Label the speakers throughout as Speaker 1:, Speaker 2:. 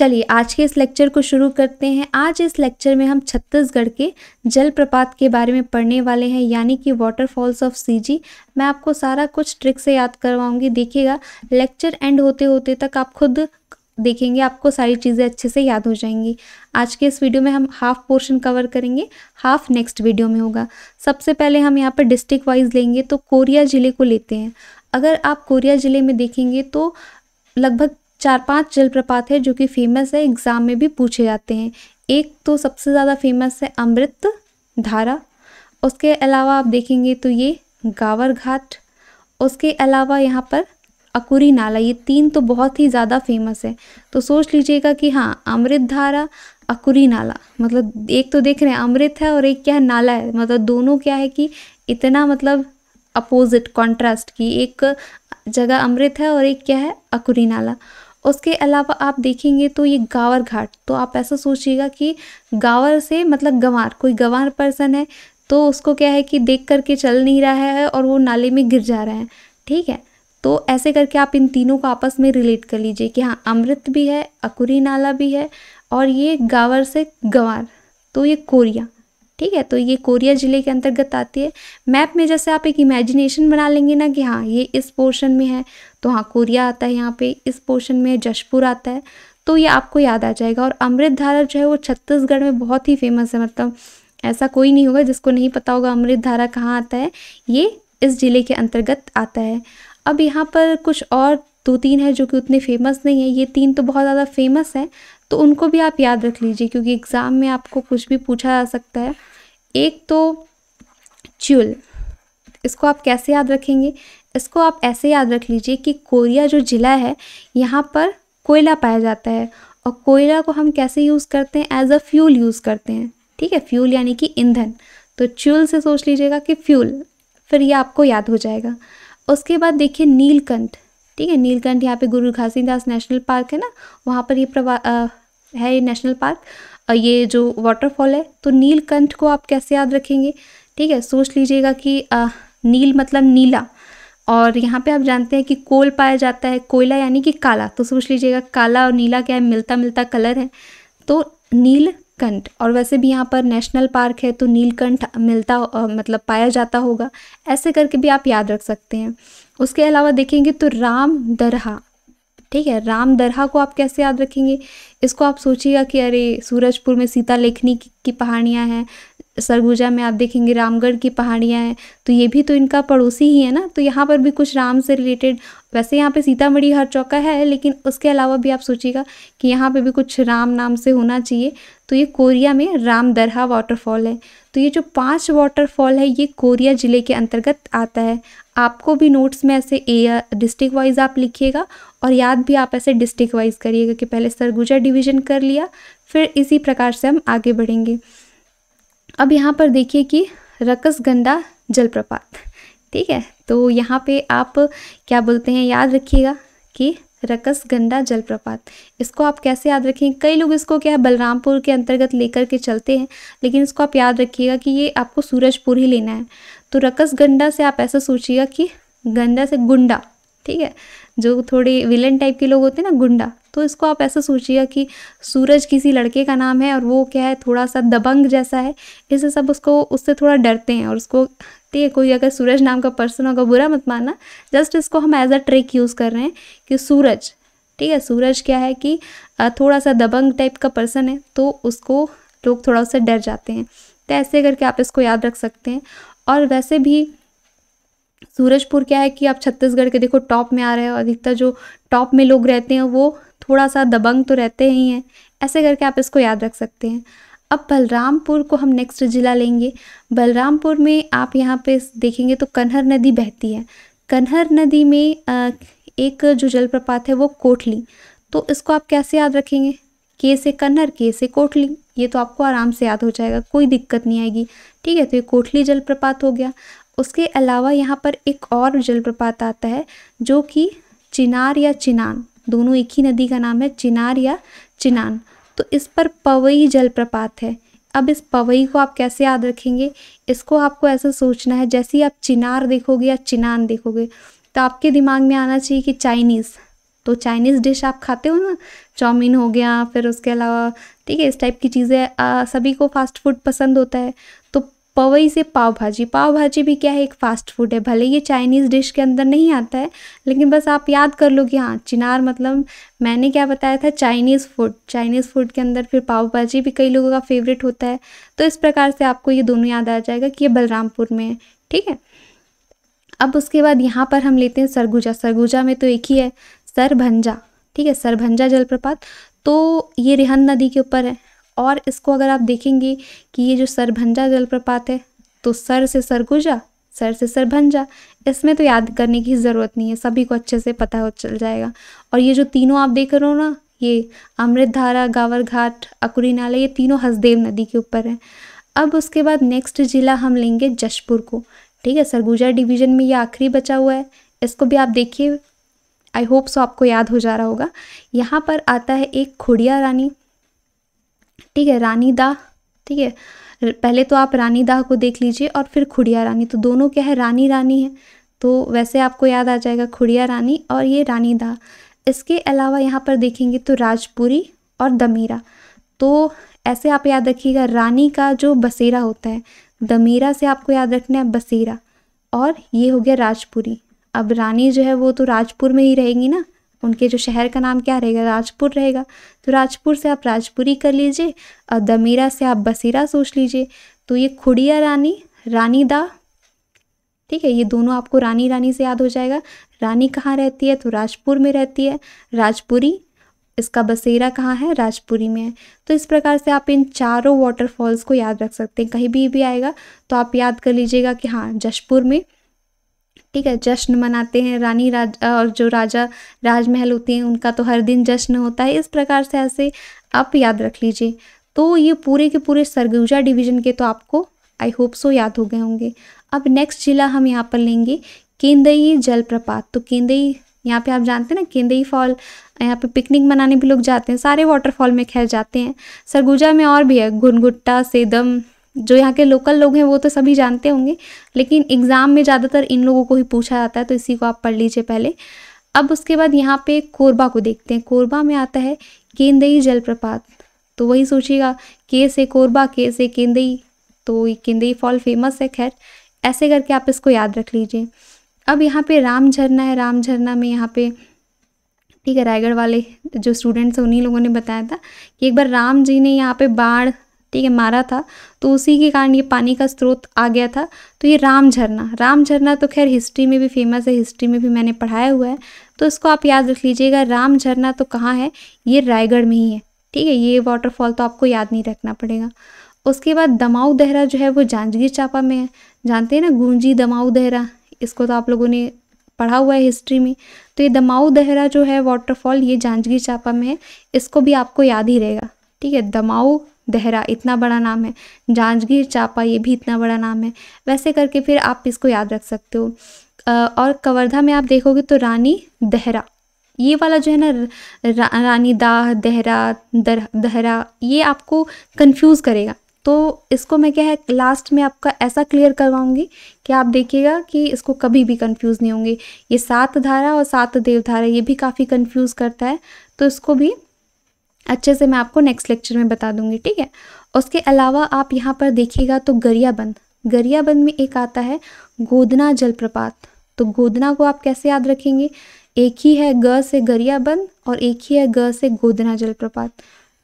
Speaker 1: चलिए आज के इस लेक्चर को शुरू करते हैं। आज इस लेक्चर में हम छत्तीसगढ़ के जलप्रपात के बारे में पढ़ने वाले हैं, यानी कि वाटरफॉल्स ऑफ सीजी। मैं आपको सारा कुछ ट्रिक से याद करवाऊंगी। देखिएगा लेक्चर एंड होते होते तक आप खुद देखेंगे, आपको सारी चीज़ें अच्छे से याद हो जाएंगी। आज के इस वीडियो में हम हाफ पोर्शन कवर करेंगे, हाफ नेक्स्ट वीडियो में होगा। सबसे पहले हम यहाँ पर डिस्ट्रिक्ट वाइज लेंगे तो कोरिया ज़िले को लेते हैं। अगर आप कोरिया ज़िले में देखेंगे तो लगभग 4-5 जलप्रपात है जो कि फेमस है, एग्ज़ाम में भी पूछे जाते हैं। एक तो सबसे ज़्यादा फेमस है अमृत धारा, उसके अलावा आप देखेंगे तो ये गावर घाट, उसके अलावा यहाँ पर अकुरी नाला। ये 3 तो बहुत ही ज़्यादा फेमस है। तो सोच लीजिएगा कि हाँ, अमृत धारा, अकुरी नाला, मतलब एक तो देख रहे हैं अमृत है और एक क्या है, नाला है। मतलब दोनों क्या है कि इतना मतलब अपोजिट कॉन्ट्रास्ट की, एक जगह अमृत है और एक क्या है, अकुरी नाला। उसके अलावा आप देखेंगे तो ये गावर घाट, तो आप ऐसा सोचिएगा कि गावर से मतलब गंवार, कोई गंवार पर्सन है तो उसको क्या है कि देख करके चल नहीं रहा है और वो नाले में गिर जा रहा है, ठीक है। तो ऐसे करके आप इन तीनों को आपस में रिलेट कर लीजिए कि हाँ, अमृत भी है, अकुरी नाला भी है और ये गावर से गंवार, तो ये कोरिया, ठीक है। तो ये कोरिया ज़िले के अंतर्गत आती है। मैप में जैसे आप एक इमेजिनेशन बना लेंगे ना कि हाँ ये इस पोर्शन में है, तो हाँ कोरिया आता है, यहाँ पे इस पोर्शन में जशपुर आता है, तो ये आपको याद आ जाएगा। और अमृत धारा जो है वो छत्तीसगढ़ में बहुत ही फेमस है, मतलब ऐसा कोई नहीं होगा जिसको नहीं पता होगा अमृत धारा कहाँ आता है। ये इस ज़िले के अंतर्गत आता है। अब यहाँ पर कुछ और 2-3 है जो कि उतने फेमस नहीं है। ये 3 तो बहुत ज़्यादा फेमस है, तो उनको भी आप याद रख लीजिए क्योंकि एग्ज़ाम में आपको कुछ भी पूछा जा सकता है। एक तो च्यूल, इसको आप कैसे याद रखेंगे? इसको आप ऐसे याद रख लीजिए कि कोरिया जो ज़िला है यहाँ पर कोयला पाया जाता है और कोयला को हम कैसे यूज़ करते हैं, एज अ फ्यूल यूज़ करते हैं, ठीक है। फ्यूल यानी कि ईंधन, तो च्यूल से सोच लीजिएगा कि फ्यूल, फिर ये आपको याद हो जाएगा। उसके बाद देखिए नीलकंठ, ठीक है। नीलकंठ यहाँ पे गुरु घासीदास नेशनल पार्क है ना, वहाँ पर ये है ये नेशनल पार्क, ये जो वाटरफॉल है। तो नीलकंठ को आप कैसे याद रखेंगे, ठीक है। सोच लीजिएगा कि नील मतलब नीला, और यहाँ पे आप जानते हैं कि कोल पाया जाता है, कोयला यानी कि काला, तो सोच लीजिएगा काला और नीला क्या है, मिलता मिलता कलर है, तो नीलकंठ। और वैसे भी यहाँ पर नेशनल पार्क है तो नीलकंठ मिलता मतलब पाया जाता होगा, ऐसे करके भी आप याद रख सकते हैं। उसके अलावा देखेंगे तो राम दरहा, ठीक है। राम दरहा को आप कैसे याद रखेंगे? इसको आप सोचिएगा कि अरे सूरजपुर में सीता लेखनी की पहाड़ियाँ हैं, सरगुजा में आप देखेंगे रामगढ़ की पहाड़ियाँ हैं, तो ये भी तो इनका पड़ोसी ही है ना, तो यहाँ पर भी कुछ राम से रिलेटेड, वैसे यहाँ पे सीतामढ़ी हर चौका है लेकिन उसके अलावा भी आप सोचिएगा कि यहाँ पे भी कुछ राम नाम से होना चाहिए। तो ये कोरिया में राम दरहा वाटरफॉल है। तो ये जो 5 वाटरफॉल है ये कोरिया ज़िले के अंतर्गत आता है। आपको भी नोट्स में ऐसे डिस्ट्रिक्ट वाइज आप लिखिएगा और याद भी आप ऐसे डिस्ट्रिक्ट वाइज करिएगा कि पहले सरगुजा डिवीज़न कर लिया, फिर इसी प्रकार से हम आगे बढ़ेंगे। अब यहाँ पर देखिए कि रकसगंडा जलप्रपात, ठीक है। तो यहाँ पे आप क्या बोलते हैं, याद रखिएगा कि रकसगंडा जलप्रपात, इसको आप कैसे याद रखेंगे? कई लोग इसको क्या है बलरामपुर के अंतर्गत लेकर के चलते हैं, लेकिन इसको आप याद रखिएगा कि ये आपको सूरजपुर ही लेना है। तो रकसगंडा से आप ऐसा सोचिएगा कि गंडा से गुंडा, ठीक है, जो थोड़े विलन टाइप के लोग होते हैं ना, गुंडा, तो इसको आप ऐसा सोचिएगा कि सूरज किसी लड़के का नाम है और वो क्या है, थोड़ा सा दबंग जैसा है, इससे सब उसको उससे थोड़ा डरते हैं और उसको, ठीक है। कोई अगर सूरज नाम का पर्सन होगा बुरा मत मानना, जस्ट इसको हम एज अ ट्रिक यूज़ कर रहे हैं कि सूरज, ठीक है, सूरज क्या है कि थोड़ा सा दबंग टाइप का पर्सन है, तो उसको लोग थोड़ा उससे डर जाते हैं। तो ऐसे करके आप इसको याद रख सकते हैं। और वैसे भी सूरजपुर क्या है कि आप छत्तीसगढ़ के देखो टॉप में आ रहे हो, अधिकतर जो टॉप में लोग रहते हैं वो थोड़ा सा दबंग तो रहते ही हैं, ऐसे करके आप इसको याद रख सकते हैं। अब बलरामपुर को हम नेक्स्ट ज़िला लेंगे। बलरामपुर में आप यहाँ पे देखेंगे तो कन्हर नदी बहती है। कन्हर नदी में एक जो जलप्रपात है वो कोटली, तो इसको आप कैसे याद रखेंगे? के से कन्हर, के से कोटली, ये तो आपको आराम से याद हो जाएगा, कोई दिक्कत नहीं आएगी, ठीक है। तो ये कोटली जलप्रपात हो गया। उसके अलावा यहाँ पर एक और जलप्रपात आता है जो कि चिनार या चिनान, दोनों एक ही नदी का नाम है, चिनार या चिनान। तो इस पर पवई जलप्रपात है। अब इस पवई को आप कैसे याद रखेंगे? इसको आपको ऐसा सोचना है, जैसे ही आप चिनार देखोगे या चिनान देखोगे तो आपके दिमाग में आना चाहिए कि चाइनीज़, तो चाइनीज़ डिश आप खाते हो ना, चाउमीन हो गया, फिर उसके अलावा ठीक है इस टाइप की चीज़ें सभी को फास्ट फूड पसंद होता है। तो पवई से पाव भाजी भी क्या है, एक फास्ट फूड है। भले ये चाइनीज़ डिश के अंदर नहीं आता है, लेकिन बस आप याद कर लो कि हाँ चिनार मतलब मैंने क्या बताया था, चाइनीज़ फूड के अंदर फिर पाव भाजी भी कई लोगों का फेवरेट होता है। तो इस प्रकार से आपको ये दोनों याद आ जाएगा कि ये बलरामपुर में है। ठीक है, अब उसके बाद यहाँ पर हम लेते हैं सरगुजा में तो एक ही है, सरभंजा। ठीक है, सरभंजा जलप्रपात, तो ये रिहंद नदी के ऊपर है। और इसको अगर आप देखेंगे कि ये जो सरभंजा जलप्रपात है, तो सर से सरगुजा, सर से सरभंजा, इसमें तो याद करने की ज़रूरत नहीं है, सभी को अच्छे से पता हो चल जाएगा। और ये जो तीनों आप देख रहे हो ना, ये अमृतधारा, गावर घाट, अकुरी नाला, ये तीनों हसदेव नदी के ऊपर है। अब उसके बाद नेक्स्ट जिला हम लेंगे जशपुर को। ठीक है, सरगुजा डिवीज़न में ये आखिरी बचा हुआ है, इसको भी आप देखिए, आई होप सो आपको याद हो जा रहा होगा। यहाँ पर आता है एक खुड़िया रानी, ठीक है, रानी दाह। ठीक है, पहले तो आप रानी दाह को देख लीजिए और फिर खुड़िया रानी, तो दोनों क्या है, रानी रानी है, तो वैसे आपको याद आ जाएगा खुड़िया रानी और ये रानी दाह। इसके अलावा यहाँ पर देखेंगे तो राजपुरी और दमीरा, तो ऐसे आप याद रखिएगा, रानी का जो बसेरा होता है, दमीरा से आपको याद रखना है बसेरा, और ये हो गया राजपुरी। अब रानी जो है वो तो राजपुर में ही रहेंगी ना, उनके जो शहर का नाम क्या रहेगा, राजपुर रहेगा, तो राजपुर से आप राजपुरी कर लीजिए और दमीरा से आप बसेरा सोच लीजिए। तो ये खुड़िया रानी, रानी दाह, ठीक है, ये दोनों आपको रानी रानी से याद हो जाएगा। रानी कहाँ रहती है, तो राजपुर में रहती है, राजपुरी, इसका बसेरा कहाँ है, राजपुरी में है। तो इस प्रकार से आप इन चारों वाटरफॉल्स को याद रख सकते हैं, कहीं भी आएगा तो आप याद कर लीजिएगा कि हाँ जशपुर में, ठीक है, जश्न मनाते हैं, रानी और जो राजा राजमहल होते हैं उनका तो हर दिन जश्न होता है। इस प्रकार से ऐसे आप याद रख लीजिए। तो ये पूरे के पूरे सरगुजा डिवीज़न के तो आपको आई होप सो याद हो गए होंगे। अब नेक्स्ट जिला हम यहाँ पर लेंगे केंदई जलप्रपात। तो केंदई, यहाँ पे आप जानते हैं ना केंदई फॉल, यहाँ पे पिकनिक मनाने भी लोग जाते हैं, सारे वाटरफॉल में खैर जाते हैं। सरगुजा में और भी है, गुनगुट्टा, सेदम, जो यहाँ के लोकल लोग हैं वो तो सभी जानते होंगे, लेकिन एग्ज़ाम में ज़्यादातर इन लोगों को ही पूछा जाता है, तो इसी को आप पढ़ लीजिए पहले। अब उसके बाद यहाँ पे कोरबा को देखते हैं। कोरबा में आता है केंदई जलप्रपात, तो वही सोचिएगा, के से कोरबा, के से केंदई, तो ये केंदई फॉल फेमस है। खैर ऐसे करके आप इसको याद रख लीजिए। अब यहाँ पे राम झरना है, राम झरना में यहाँ पे, ठीक है, रायगढ़ वाले जो स्टूडेंट्स हैं उन्हीं लोगों ने बताया था कि एक बार राम जी ने यहाँ पे बाढ़, ठीक है, मारा था, तो उसी के कारण ये पानी का स्रोत आ गया था। तो ये राम झरना तो खैर हिस्ट्री में भी फेमस है, हिस्ट्री में भी मैंने पढ़ाया हुआ है, तो इसको आप याद रख लीजिएगा। राम झरना तो कहाँ है, ये रायगढ़ में ही है। ठीक है, ये वाटरफॉल तो आपको याद नहीं रखना पड़ेगा। उसके बाद दमाऊ दहरा जो है वो जांजगीर चांपा में है, जानते हैं ना, गूंजी दमाऊ दहरा, इसको तो आप लोगों ने पढ़ा हुआ है हिस्ट्री में। तो ये दमाऊ दहरा जो है वाटरफॉल, ये जांजगीर चांपा में है, इसको भी आपको याद ही रहेगा। ठीक है, दमाऊ दहरा इतना बड़ा नाम है, जांजगीर चांपा ये भी इतना बड़ा नाम है, वैसे करके फिर आप इसको याद रख सकते हो। और कवर्धा में आप देखोगे तो रानी दहरा, ये वाला जो है ना, रानी दाह, दहरा, दहरा, ये आपको कंफ्यूज करेगा, तो इसको मैं क्या है लास्ट में आपका ऐसा क्लियर करवाऊंगी कि आप देखिएगा कि इसको कभी भी कंफ्यूज नहीं होंगे। ये सात धारा और सात देवधारा ये भी काफ़ी कंफ्यूज करता है, तो इसको भी अच्छे से मैं आपको नेक्स्ट लेक्चर में बता दूंगी। ठीक है, उसके अलावा आप यहाँ पर देखिएगा तो गरियाबंद में एक आता है गोदना जलप्रपात। तो गोदना को आप कैसे याद रखेंगे, एक ही है ग से गरियाबंद और एक ही है ग से गोदना जलप्रपात,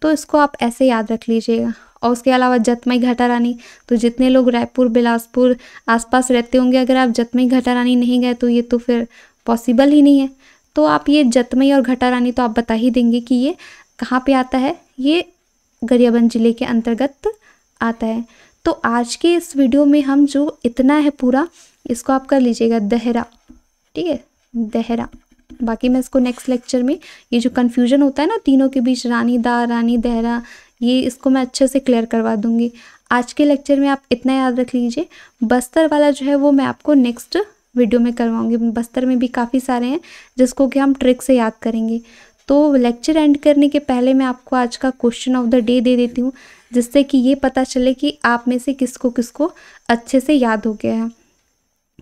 Speaker 1: तो इसको आप ऐसे याद रख लीजिएगा। और उसके अलावा जतमई घाटा रानी, तो जितने लोग रायपुर, बिलासपुर आसपास रहते होंगे, अगर आप जतमई घाटा रानी नहीं गए तो ये तो फिर पॉसिबल ही नहीं है, तो आप ये जतमई और घाटा रानी तो आप बता ही देंगे कि ये कहाँ पे आता है, ये गरियाबंद जिले के अंतर्गत आता है। तो आज के इस वीडियो में हम जो इतना है पूरा, इसको आप कर लीजिएगा दहरा। ठीक है, दहरा, बाकी मैं इसको नेक्स्ट लेक्चर में, ये जो कन्फ्यूजन होता है ना तीनों के बीच, रानी दा, रानी दहरा, ये इसको मैं अच्छे से क्लियर करवा दूंगी। आज के लेक्चर में आप इतना याद रख लीजिए। बस्तर वाला जो है वो मैं आपको नेक्स्ट वीडियो में करवाऊंगी। बस्तर में भी काफ़ी सारे हैं जिसको कि हम ट्रिक से याद करेंगे। तो लेक्चर एंड करने के पहले मैं आपको आज का question of the day they देती हूँ, जिससे कि ये पता चले कि आप में से किसको किसको अच्छे से याद हो गया है।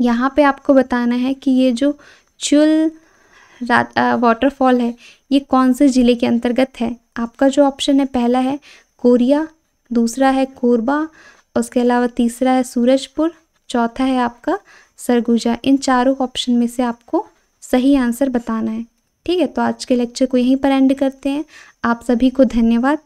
Speaker 1: यहाँ पे आपको बताना है कि ये जो चुल वाटरफॉल है ये कौन से ज़िले के अंतर्गत है? आपका जो ऑप्शन है पहला है कोरिया, दूसरा है कोरबा, उसके अलावा तीसरा है सूरजपुर, चौथा है आपका सरगुजा। इन चारों ऑप्शन में से आपको सही आंसर बताना है। ठीक है, तो आज के लेक्चर को यहीं पर एंड करते हैं। आप सभी को धन्यवाद।